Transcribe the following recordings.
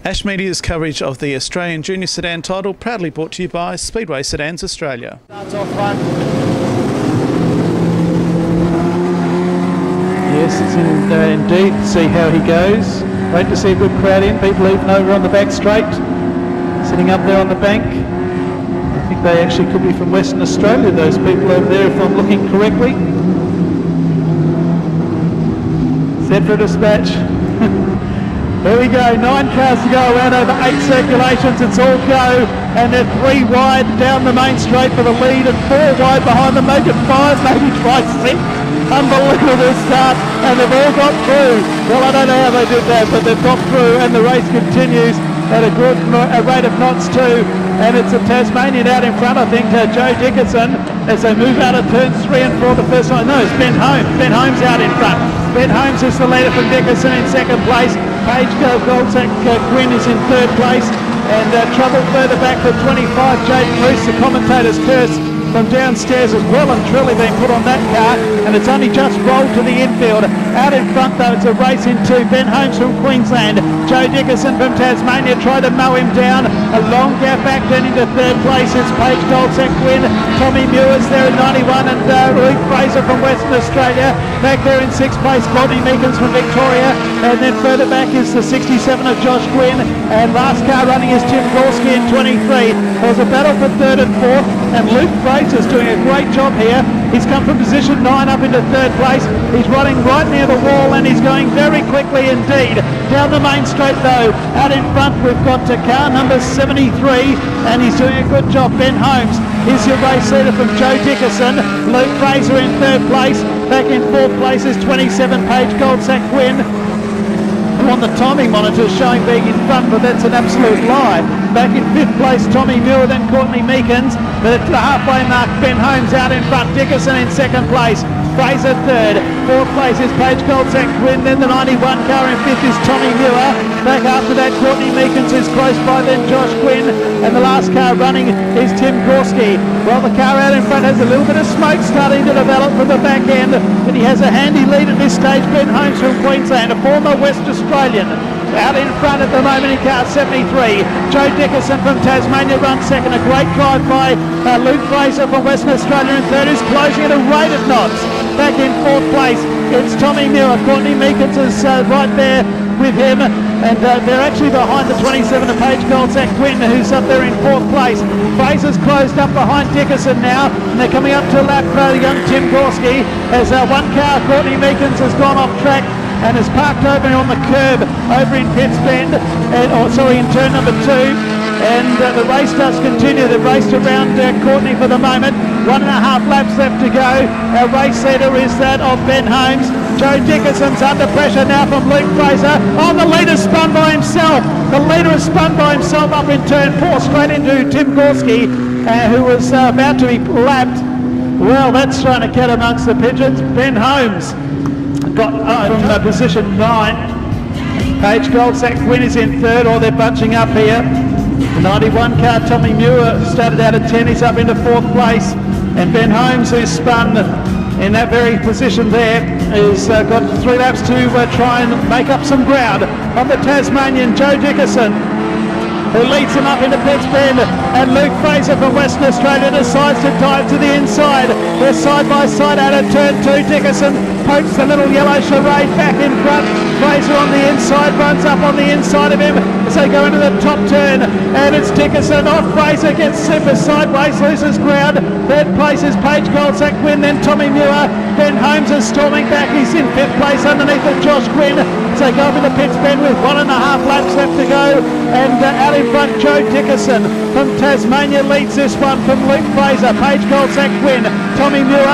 Ash Media's coverage of the Australian Junior Sedan title proudly brought to you by Speedway Sedans Australia. Starts off front. Yes, it's indeed. See how he goes. Great to see a good crowd in. People even over on the back straight, sitting up there on the bank. I think they actually could be from Western Australia, those people over there, if I'm looking correctly. Set for dispatch. Here we go, 9 cars to go around over 8 circulations, it's all go, and they're 3 wide down the main straight for the lead and 4 wide behind them, make it 5, maybe try 6. Unbelievable start, and they've all got through. Well, I don't know how they did that, but they've got through, and the race continues at a good rate of knots too, and it's a Tasmanian out in front, I think, Joe Dickinson, as they move out of turns 3 and 4 the first time. No, it's Ben Holmes. Ben Holmes out in front. Ben Holmes is the leader from Dickinson in second place. Page Goldsack Quinn is in third place, and trouble further back for 25, Jade Bruce, the commentator's curse from downstairs as well, and truly been put on that car, and it's only just rolled to the infield. Out in front though, it's a race in 2. Ben Holmes from Queensland, Joe Dickinson from Tasmania tried to mow him down. A long gap back then into third place. It's Page Goldsack Quinn, Tommy Muir's there in 91, and Luke Fraser from Western Australia. Back there in 6th place, Rodney Meekins from Victoria, and then further back is the 67 of Josh Quinn, and last car running is Tim Gorski in 23. There was a battle for 3rd and 4th, and Luke Fraser's doing a great job here. He's come from position 9 up into 3rd place. He's running right near the wall, and he's going very quickly indeed. Down the main straight though, out in front we've got car number 73, and he's doing a good job. Ben Holmes is your race leader from Joe Dickinson. Luke Fraser in 3rd place. Back in 4th place is 27 Page Goldsack Quinn, who on the timing monitor is showing being in front, but that's an absolute lie. Back in 5th place, Tommy Muir, then Courtney Meekins, but at the halfway mark, Ben Holmes out in front, Dickinson in 2nd place, Fraser 3rd, 4th place is Page Goldsack Quinn, then the 91 car in 5th is Tommy Muir. Back after that, Courtney Meekins is close by, then Josh Quinn, and the last car running is Tim Gorski. Well, the car out in front has a little bit of smoke starting to develop from the back end, but he has a handy lead at this stage. Ben Holmes from Queensland, a former West Australian, out in front at the moment in car 73. Joe Dickinson from Tasmania runs second. A great drive by Luke Fraser from Western Australia in third, is closing at a rate of knots. Back in 4th place, it's Tommy Muir. Courtney Meekins is right there with him, and they're actually behind the 27 of Page Goldsack Quinn, who's up there in 4th place. Fraser's closed up behind Dickinson now, and they're coming up to a lap for young Tim Gorski, as one car, Courtney Meekins, has gone off track and is parked over on the curb over in Pitts Bend, in turn number 2. And the race does continue. The race around Courtney for the moment. 1.5 laps left to go. Our race leader is that of Ben Holmes. Joe Dickinson's under pressure now from Luke Fraser. Oh, the leader's spun by himself. The leader has spun by himself up in turn 4, straight into Tim Gorski, who was about to be lapped. Well, that's trying to cat amongst the pigeons. Ben Holmes got from position 9. Page Goldsack Quinn is in 3rd, or they're bunching up here. The 91 car, Tommy Muir, started out at 10, he's up into 4th place. And Ben Holmes, who's spun in that very position there, has got 3 laps to try and make up some ground on the Tasmanian Joe Dickinson, who leads him up into Pitts Bend, and Luke Fraser from Western Australia decides to dive to the inside. They're side by side out of turn 2. Dickinson pokes the little yellow charade back in front. Fraser on the inside, runs up on the inside of him as they go into the top turn, and it's Dickinson off. Fraser gets super sideways, loses ground. 3rd place is Page Goldsack Quinn, then Tommy Muir. Ben Holmes is storming back, he's in 5th place underneath of Josh Quinn. So they go up into Pitts Bend with 1.5 laps left to go, and out in front Joe Dickinson from Tasmania leads this one from Luke Fraser. Page Goldsack Quinn, Tommy Muir,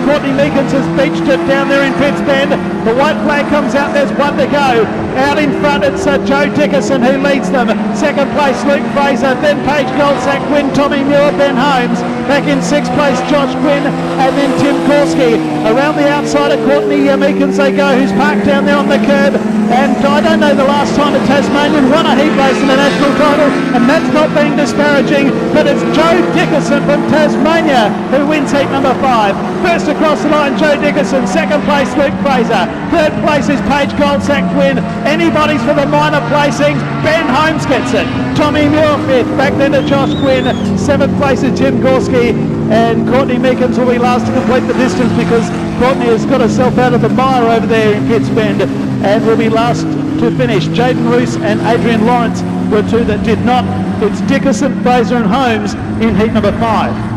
Courtney Meekins has beached it down there in Pitts Bend. The white flag comes out, there's 1 to go. Out in front it's Joe Dickinson who leads them. 2nd place Luke Fraser, then Page Goldsack Quinn, Tommy Muir, Ben Holmes. Back in 6th place Josh Quinn, and then Tim Gorski. Around the outside of Courtney Meekins they go, who's parked down there on the curb. And I don't know the last time a Tasmanian won a heat race in the national title. and that's not being disparaging, but it's Joe Dickerson from Tasmania who wins heat number 5. First across the line, Joe Dickerson. Second place, Luke Fraser. Third place is Paige Goldsack Quinn. Anybody's for the minor placings. Ben Holmes gets it. Tommy Muir fifth. Back then to Josh Quinn. Seventh place is Jim Gorski. And Courtney Meekins will be last to complete the distance because Courtney has got herself out of the mire over there in Pitts Bend and will be last to finish. Jaden Roos and Adrian Lawrence were two that did not. It's Dickerson, Fraser and Holmes in heat number 5.